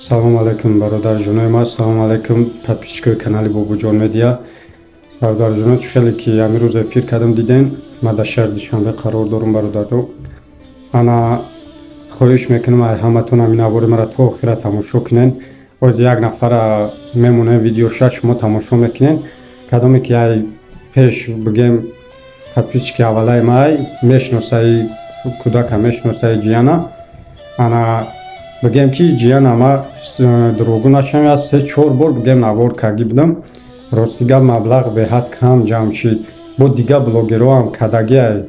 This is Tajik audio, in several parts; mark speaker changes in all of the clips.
Speaker 1: Салом алейкум бародарҷонои ма, салом алейкум подписчикои канали Бобуҷон медиа. Бародарҷоно, чӣ хеле ки амирӯз эфир кардам дидем, ма дар шаҳри Душанбе қарор дорам. бародарҷон, ана хоҳиш мекунам ай ҳаматон ҳамин авори мара то охира тамошо кунен. оз як нафара мемонем видеоша шумо тамошо мекунен. кадоме ки ай пеш бигем подписчики аввалаи май мешиносаи кӯдака, мешиносаи ҷияна, ана бигем ки ҷияна ма дурӯгу нашавад, 3-4 бор бигем навор карди будам. ростига маблағ беҳад кам ҷамъ шид. бо дига блогероам кадагиай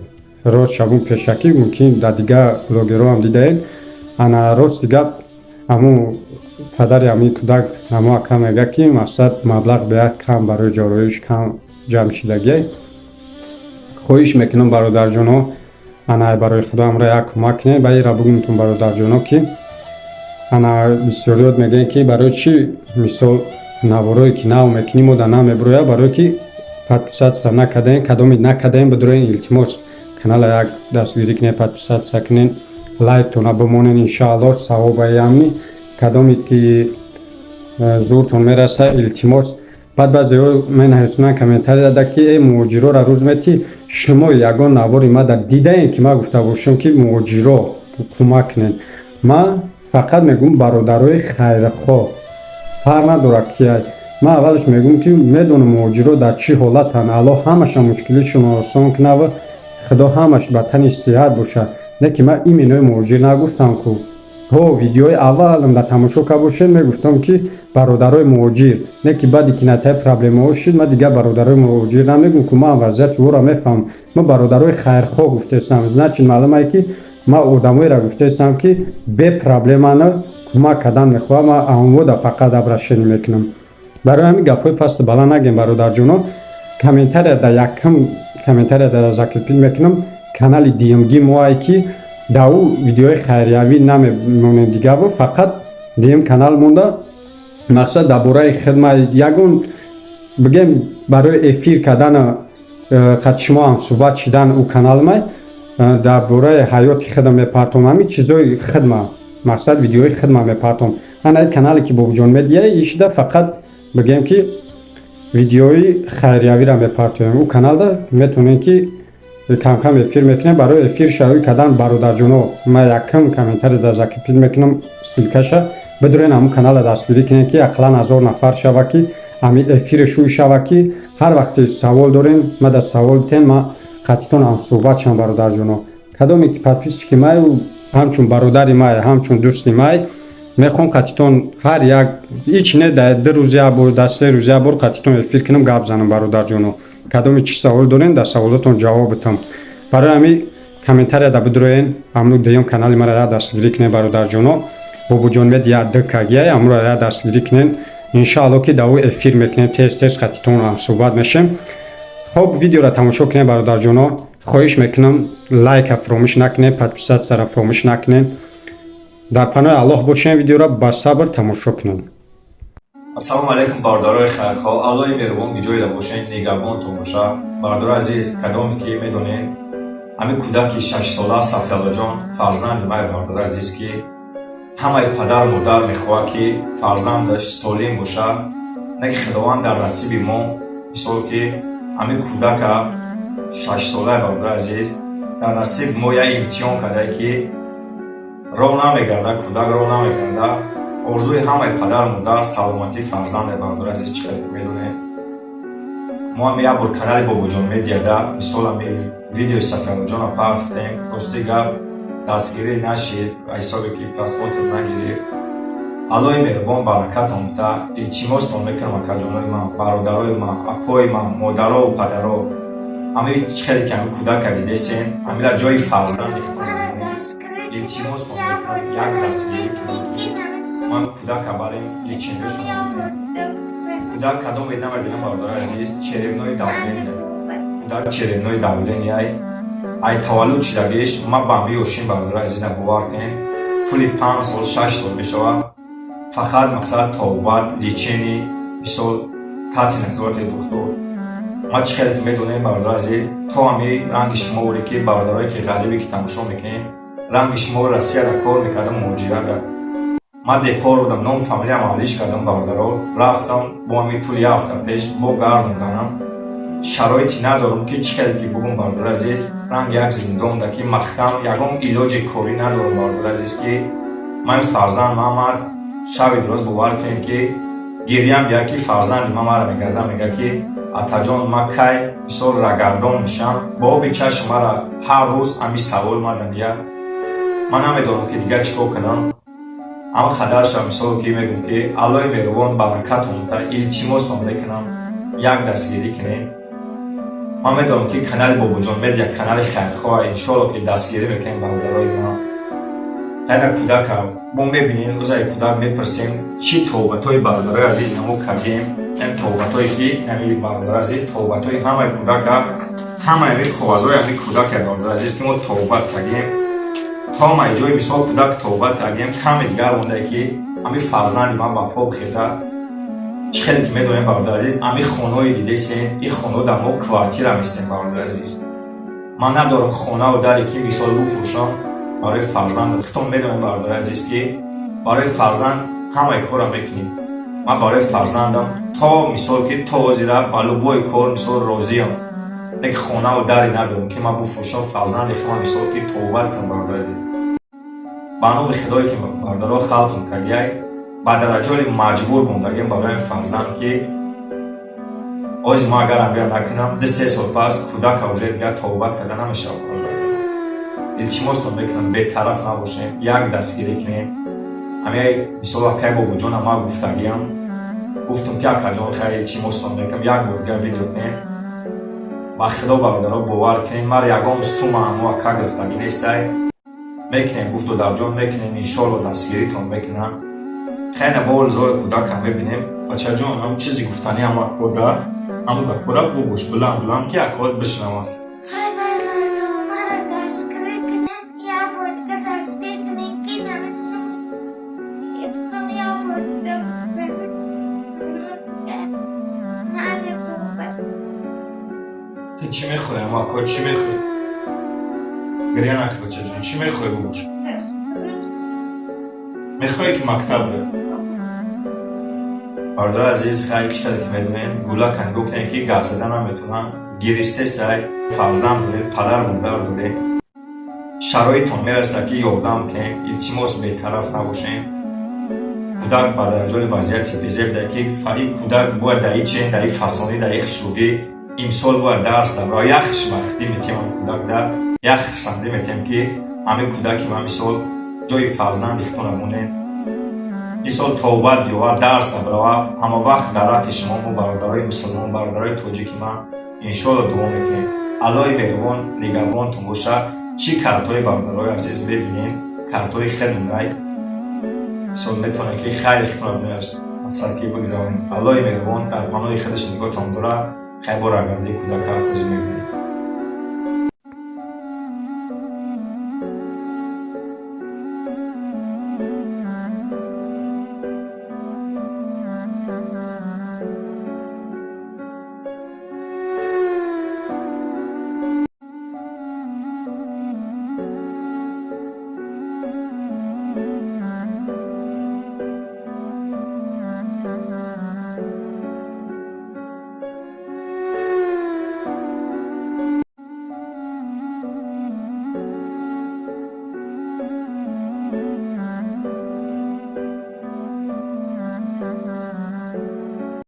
Speaker 1: рост шавун пешакӣ мумкин дар дига блогероам дидаед. ана ростига ҳамун падари ҳамин кӯдак ҳамун ака мега ки мақсад маблағ беҳад кам барои ҷороиш кам ҷамъ шидагиай. хоҳиш мекунам бародарҷоно, ана барои худо амра як кӯмак кунед. ба ира бугумтон бародарҷоно ки ана бисёриёт мегӯянд ки барои чӣ мисол наворое ки нав мекунем ода намебирояд, барое ки подписатсия накардаем, кадоме накардаем бидуроен илтимос канала як дастгирӣ кунед, подписатсия кунен, лайктона бимонен. иншааллоҳ савобаи амни кадоме ки зӯртон мераса илтимос. баъд баъзеҳо менависонанд комментари дада ки э муҳоҷирора рӯз метӣ шумо ягон навори мада дидаем ки ма гуфта бошам ки муҳоҷиро кӯмак кунен. ма фақат мегӯм бародарои хайрхоҳ фарқ надорад ки ма аввалаш мегӯм ки медонам муҳоҷиро дар чӣ ҳолатанд. алло ҳамаша мушкилишон осон кунад ва худо ҳамаш ба тани сиҳат бошад. не ки ма иминои муҳоҷир нагуфтам ку ҳо видеои аввалам дар тамошо карда бошед мегуфтам ки бародарои муҳоҷир, не ки баъди ки натаи проблемаҳо шид ма дигар бародарои муҳоҷир намегӯм ку ман вазъияти ӯро мефаҳмам. ма бародарои хайрхоҳ гуфтаистам, значит маълумае ки ма одамоеро гуфтаистам ки бе проблемана кӯмак кардан мехоҳам. ма амвода фақат абрашенӣ мекунам. барои ҳамин гапҳои пасти баланд нагем бародарҷоно. комментария дар якум комментария дар закрепил мекунам. канали дмг моае ки дар ӯ видеои хайриявӣ намемонем дигар бор, фақат дм канал монда. мақсад дар бораи хидмат ягон бигем барои эфир кардана қад шумо ҳам суҳбат шидан ӯ канали май дар бораи ҳаёти худам мепартом, ҳамин чизои хидма, мақсад видеои хидма мепартом. ана канале ки Бобуҷон медиа ишда фақат бигем ки видеои хайриявиро мепартоем. ӯ каналда метавонем ки кам эфир мекунем. барои эфир шароит кардан бародарҷоно ма якум комментари дар закрепил мекунам ссилкаша бидуроен ҳамун канала дастгирӣ кунем ки ақаллан 1000 нафар шава ки ҳамин эфири шӯй шава ки ҳар вақте савол дорем ма дар савол тем ма қатитон ҳам суҳбат шам бародарҷоно. кадоме ки подписчики май ҳамчун бародари май ҳамчун дӯсти май мехоҳам қатитон ҳар як ҳеч не дар 2 рӯзи як бор дар 3 рӯзи як бор қатитон эфир кунам гап занам бародарҷоно. кадоме чӣ савол дорем дар саволотон ҷавоб битам. барои ҳамин комментария да бидуроен ҳамун дуюм канали мара як дастгирӣ кунем бародарҷоно. Бобуҷон медиа дкгиай амро як дастгирӣ кунен. иншааллоҳ ки дар ӯ эфир мекунем, тез қатитон ҳам суҳбат мешем. хоб видеоро тамошо кунем бародарҷоно. хоҳиш мекунам лайка фаромӯш накунем, подписатсияро фаромӯш накунем. дар паноҳи аллоҳ бошем. видеоро ба сабр тамошо кунем.
Speaker 2: ассалому алейкум бародарои хайрхоҳ. аллоҳи меҳрубон биҷоида бошед, нигарбонтон боша. бародари азиз, кадоме ки медонед ҳамин кӯдаки 6 сола Сафияллоҷон фарзанди май бародари азиз ки ҳамаи падар модар мехоҳад ки фарзандаш солим боша. не ки худованд дар насиби мо мисол ки ҳамин кӯдака 6 солаи бародари азиз дар насиби мо як имтиҳон кардае ки роҳ намегарда, кӯдак роҳ намегарда. орзуи ҳамаи падар модар саломатии фарзанде бародари азиз чӣ қадр медонед. мо ҳам як бор канали Бобуҷон медиада мисол ҳамин видеои Сафияллоҷонро пахтем. рости гап дастгирӣ нашид, ҳисобе ки паспортро нагирифт. аллоҳи меҳрубон баракатон бита. илтимостон мекунам акаҷонои ман, бародарои ман, апои ман, модарову падаро, ҳамин чӣ қадр ки ҳамин кӯдака дидесен ҳаминро ҷои фарзанди худтон мебинед. илтимостон мекунам як дастгирӣ кунед ки мо ҳамин кӯдака барем личинбешон мекунем. кӯдак кадоме намебинам бародари азиз, черевнои давления. кӯдак черевнои давлениай ай таваллуд шидагиш ма ба ҳамин ёшин бародари азиза бовар кунем тӯли 5 сол 6 сол мешавад. фақат мақсад тобат личени мисол тати назорати духтур. ма чӣ қадр ки медонем бародари азиз, то ҳамин ранги шумовре ки бародарое ки ғарибе ки тамошо мекунем ранги шумоври Россияда кор мекардам муҳоҷирада. من دپار بودم نام فامیلی هم عوضش کردم برادرها رفتم با همین طول یه هفته پیش با گردوندنم شرایطی ندارم که چیکاری که بگم برادر عزیز رنگ یک زندان ده که محکم یکم علاج کاری ندارم برادر عزیز که من فرزند محمد شب درست باور کنید که گریم بیا که فرزند من مرا میگرده میگه که اتا جان من کی مثال رگردان میشم با آب چشم مرا هر روز همین سوال مدن یا من نمیدونم که دیگه چیکار کنم اما خدرشم مثال که میگم که الله مهربان برکتون تا التماستون میکنم یک دستگیری کنین من میدونم که کانال بابو جان مد یک کانال خیرخواه انشالله که دستگیری میکنیم برادرای ما خیلی کودک ما میبینین روزای کودک میپرسیم چی توبتای برادرای عزیز نمو کردیم این توبتایی که نمی برادر عزیز توبتای همه کودک همه این خوازای همین کودک برادر عزیز که ما توبت کردیم تا ما جای مثال کودک توبت کردیم کم دیگر مونده که همین فرزند من با پا بخیزه چه خیلی که میدونیم برادر عزیز همین خونه‌ای دیده سین این خونه در ما کوارتیر هم استیم برادر عزیز من ندارم خونه و دری که مثال بفروشم برای فرزند خودتون میدونیم برادر عزیز که برای فرزند همه کار میکنیم من برای فرزندم تا مثال که تا زیرا بالوبای کار مثال راضیم یک خونه و دری ندارم که من بفروشم فرزند خودم مثال که توبت کنم برادر عزیز بنا به خدایی که برادرها خلقم کردی بعد رجال مجبور موندگیم برای فرزند که آج ما اگر امیر نکنم 2-3 سال پس کودک اوجه دیگه توبت کرده نمیشه التماس میکنم به طرف نباشیم یک دستگیری کنیم همه مثلا که بابو جان ما گفتم که اکا جان خیلی التماس میکنم یک بار دیگه ویدیو کنیم با خدا برادرها باور کنیم من یکم سوم همو اکا گرفتگی نیسته میکنیم گفت و در جان میکنیم انشالله دستگیریتون میکنم خیلی بول زور کودک هم ببینیم بچه جان هم چیزی گفتنی هم اکوده همو بکوره بگوش بلند که اکواد بشنوم چی میخوای اما اکواد چی میخوای؟ گریه نکن بچه جان چی میخوای بگوش؟ میخوای که مکتب بره؟ برادر عزیز خیلی چیکار که میدونین گولا کنگو کنین که گپ زدن هم میتونن گریسته سعی فرزند دارین پدر مادر دارین شرایطتون میرسه که یادم کنین التماس به طرف نباشین کودک با درجه وضعیت بزرگ ده که فعلی کودک باید در این چین در این فصانی در این خشوگی امسال باید درس ده برای یک خشمختی میتیم هم کودک ده یک خسنده میتیم که همین کودکی من مثال جای فرزند اختون مونین مثال توبت بیاور درس نبروا همه وقت در راه شما و برادرای مسلمان برادرای توجیکی من انشالله دعا میکنیم الله مهربان نگهبانتون باشه چی کارتای برادرای عزیز ببینین کارتای خیلی نای مثال میتونه که خیلی اختون بنویس مقصد که بگذارین الله مهربان در پناه خودش نگاهتون داره خیلی بار اگرده کودک کار میبینیم